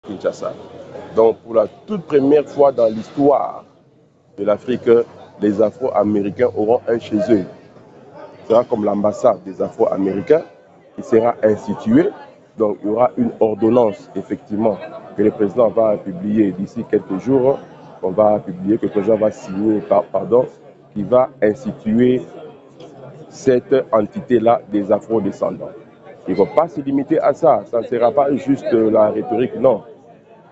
Kinshasa. Donc pour la toute première fois dans l'histoire de l'Afrique, les Afro-Américains auront un chez eux. Ce sera comme l'ambassade des Afro-Américains qui sera instituée. Donc il y aura une ordonnance, effectivement, que le président va publier d'ici quelques jours. On va publier, que le président va signer, qui va instituer cette entité-là des Afro-descendants. Ils ne vont pas se limiter à ça. Ça ne sera pas juste la rhétorique, non.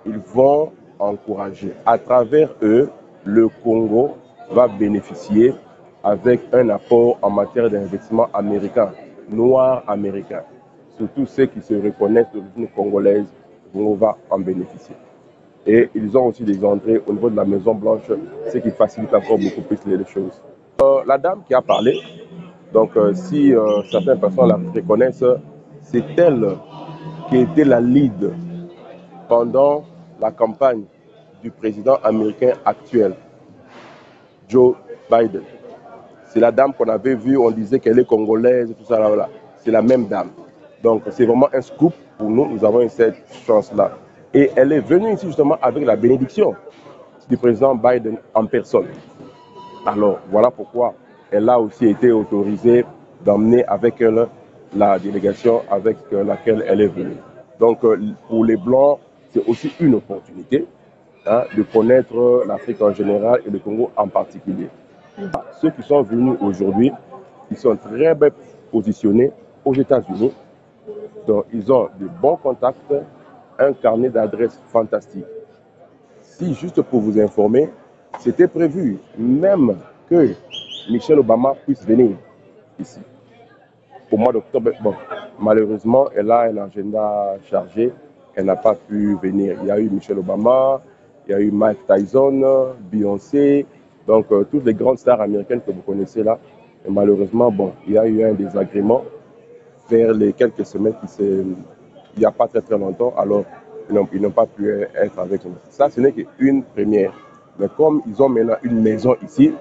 Ils vont encourager. À travers eux, le Congo va bénéficier avec un apport en matière d'investissement américain, noir américain. Surtout ceux qui se reconnaissent d'origine congolaise vont en bénéficier. Et ils ont aussi des entrées au niveau de la Maison Blanche, ce qui facilite encore beaucoup plus les choses. La dame qui a parlé, donc si certaines personnes la reconnaissent, c'est elle qui était la lead pendant la campagne du président américain actuel, Joe Biden. C'est la dame qu'on avait vue, on disait qu'elle est congolaise, tout ça, là. C'est la même dame. Donc c'est vraiment un scoop pour nous, nous avons eu cette chance-là. Et elle est venue ici justement avec la bénédiction du président Biden en personne. Alors voilà pourquoi elle a aussi été autorisée d'emmener avec elle la délégation avec laquelle elle est venue. Donc pour les Blancs, c'est aussi une opportunité de connaître l'Afrique en général et le Congo en particulier. Ceux qui sont venus aujourd'hui, ils sont très bien positionnés aux États-Unis. Donc ils ont de bons contacts, un carnet d'adresses fantastique. Si, juste pour vous informer, c'était prévu même que Michelle Obama puisse venir ici au mois d'octobre. Bon, malheureusement, elle a un agenda chargé, elle n'a pas pu venir. Il y a eu Michelle Obama, il y a eu Mike Tyson, Beyoncé, donc toutes les grandes stars américaines que vous connaissez là. Et malheureusement, bon, il y a eu un désagrément vers les quelques semaines il n'y a pas très longtemps, alors ils n'ont pas pu être avec nous. Ça, ce n'est qu'une première. Mais comme ils ont maintenant une maison ici,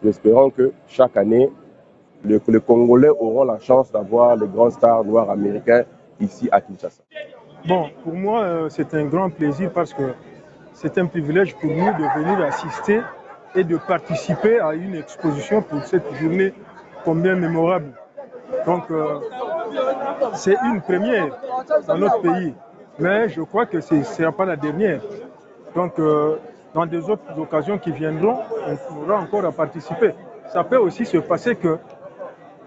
nous espérons que chaque année, les Congolais auront la chance d'avoir les grands stars noirs américains ici à Kinshasa. Bon, pour moi, c'est un grand plaisir parce que c'est un privilège pour nous de venir assister et de participer à une exposition pour cette journée combien mémorable. Donc, c'est une première dans notre pays, mais je crois que ce ne sera pas la dernière. Donc, dans des autres occasions qui viendront, on aura encore à participer. Ça peut aussi se passer que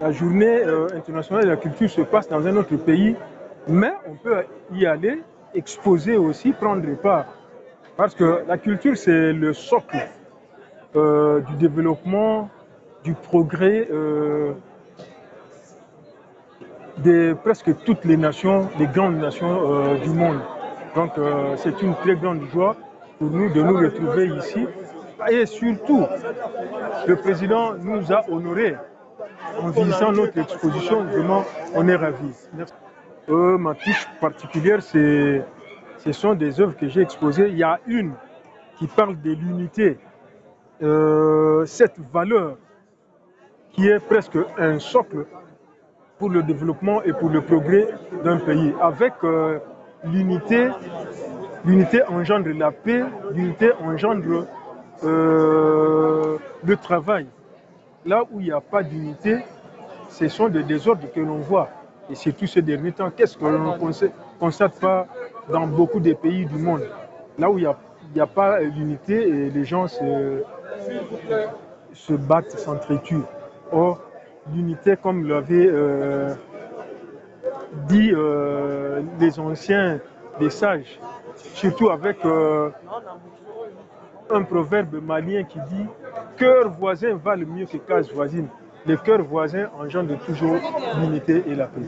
la journée internationale de la culture se passe dans un autre pays, mais on peut y aller, exposer aussi, prendre part. Parce que la culture, c'est le socle du développement, du progrès de presque toutes les nations, les grandes nations du monde. Donc c'est une très grande joie pour nous de nous retrouver ici. Et surtout, le président nous a honorés en visitant notre exposition. Vraiment, on est ravis. Ma touche particulière, ce sont des œuvres que j'ai exposées. Il y a une qui parle de l'unité, cette valeur qui est presque un socle pour le développement et pour le progrès d'un pays. Avec l'unité engendre la paix, l'unité engendre le travail. Là où il n'y a pas d'unité, ce sont des désordres que l'on voit. Et surtout ces derniers temps, qu'est-ce que l'on ne constate pas dans beaucoup de pays du monde? Là où il n'y a pas d'unité, les gens se battent, s'entretuent. Or, l'unité, comme l'avaient dit les anciens, les sages, surtout avec un proverbe malien qui dit « Cœur voisin valent mieux que case voisine ». Les cœurs voisins engendrent toujours l'unité et la paix.